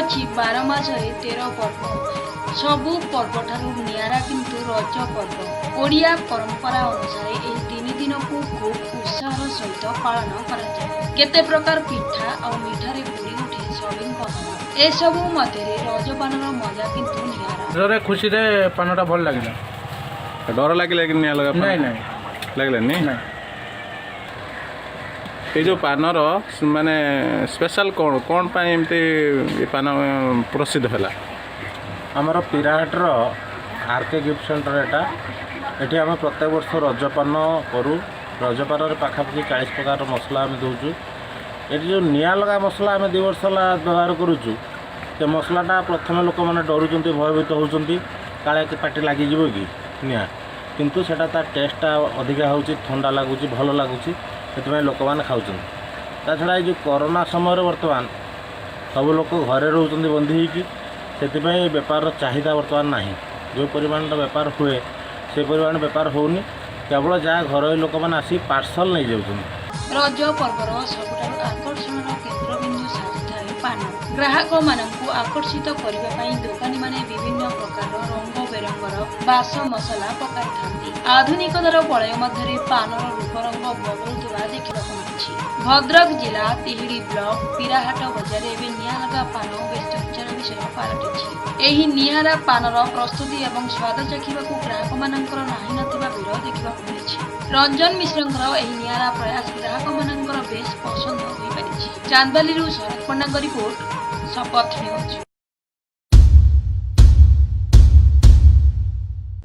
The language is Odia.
ଅଛି 12 ମାସରେ 13 ପର୍ବ। ସବୁ ପର୍ବଠାରୁ ନିଆରା କିନ୍ତୁ ରଜ ପର୍ବ। ଓଡ଼ିଆ ପରମ୍ପରା ଅନୁସାରେ ଏହି 3 ଦିନକୁ ଖୁବ୍ ଉତ୍ସାହର ସହିତ ପାଳନ କରାଯାଏ। କେତେ ପ୍ରକାର ପିଠା ଆଉ ମିଠାରେ ବୁଡ଼ି ଉଠେ ସଭିଙ୍କ ମନ। ଏସବୁ ମଧ୍ୟରେ ରଜପାନର ମଜା କିନ୍ତୁ ନିଆରା। ରଜରେ ଖୁସିରେ ପାନଟା ଭଲ ଲାଗିଲା। डर लगे कि निया लगा ନାଇଁ ନାଇଁ लगलानी ନାଇଁ ये जो पानर माने स्पेशल कौन कौन पाई एमती ये पान प्रसिद्ध है ଆମର ପିରାହାଟର ଆର୍କେ ଗିଫ୍ଟ ସେଣ୍ଟର ଏଠି ଆମେ ପ୍ରତ୍ୟେକ ବର୍ଷ ରଜପାନ କରୁ। ରଜପାନରେ ପାଖାପାଖି 40 ପ୍ରକାର ମସଲା ଆମେ ଦେଉଛୁ। ଏଠି ଯେଉଁ ନିଆଁ ଲଗା ମସଲା ଆମେ 2 ବର୍ଷ ହେଲା ବ୍ୟବହାର କରୁଛୁ। ସେ ମସଲାଟା ପ୍ରଥମେ ଲୋକମାନେ ଡରୁଛନ୍ତି, ଭୟଭୀତ ହେଉଛନ୍ତି, କାଳେ ପାଟି ଲାଗିଯିବ କି ନିଆଁ, କିନ୍ତୁ ସେଇଟା ତା ଟେଷ୍ଟଟା ଅଧିକା ହେଉଛି, ଥଣ୍ଡା ଲାଗୁଛି, ଭଲ ଲାଗୁଛି, ସେଥିପାଇଁ ଲୋକମାନେ ଖାଉଛନ୍ତି। ତା ଛଡ଼ା ଏଇ ଯେଉଁ କରୋନା ସମୟରେ ବର୍ତ୍ତମାନ ସବୁ ଲୋକ ଘରେ ରହୁଛନ୍ତି ବନ୍ଦୀ ହେଇକି, ସେଥିପାଇଁ ବେପାରର ଚାହିଦା ବର୍ତ୍ତମାନ ନାହିଁ। ଯେଉଁ ପରିମାଣର ବେପାର ହୁଏ ସେ ପରିମାଣ ବେପାର ହେଉନି, କେବଳ ଯାହା ଘରୋଇ ଲୋକମାନେ ଆସି ପାର୍ସଲ ନେଇଯାଉଛନ୍ତି। ରଜ ପର୍ବର ସବୁଠାରୁ ଆକର୍ଷଣର କେନ୍ଦ୍ରବିନ୍ଦୁ ସାଜିଥାଏ ପାନ। ଗ୍ରାହକମାନଙ୍କୁ ଆକର୍ଷିତ କରିବା ପାଇଁ ଦୋକାନୀମାନେ ବିଭିନ୍ନ ପ୍ରକାରର ରଙ୍ଗ ବେରଙ୍ଗର ବାସ ମସଲା ପକାଇଥାନ୍ତି। ଆଧୁନିକତାର ପ୍ରଳୟ ମଧ୍ୟରେ ପାନର ରୂପରଙ୍ଗ ବଦଳୁଥିବା ଦେଖିବାକୁ ମିଳିଛି। ଭଦ୍ରକ ଜିଲ୍ଲା ତିହିଡି ବ୍ଲକ ପିରାହାଟ ବଜାରରେ ଏବେ ନିଆଁଲଗା ପାନ ବେଶ ଚର୍ଚ୍ଚାର ବିଷୟ ପାଲଟିଛି। ଏହି ନିଆରା ପାନର ପ୍ରସ୍ତୁତି ଏବଂ ସ୍ୱାଦ ଚାଖିବାକୁ ଗ୍ରାହକମାନଙ୍କର ନାହିଁ ନଥିବା ଭିଡ଼ ଦେଖିବାକୁ ମିଳିଛି। ରଞ୍ଜନ ମିଶ୍ରଙ୍କର ଏହି ନିଆରା ପ୍ରୟାସ ଗ୍ରାହକମାନଙ୍କର ବେଶ ପସନ୍ଦ ହୋଇପାରିଛି। ଚାନ୍ଦବାଲିରୁ ଶରତ ପଣ୍ଡାଙ୍କ ରିପୋର୍ଟ, ଶପଥ ନ୍ୟୁଜ।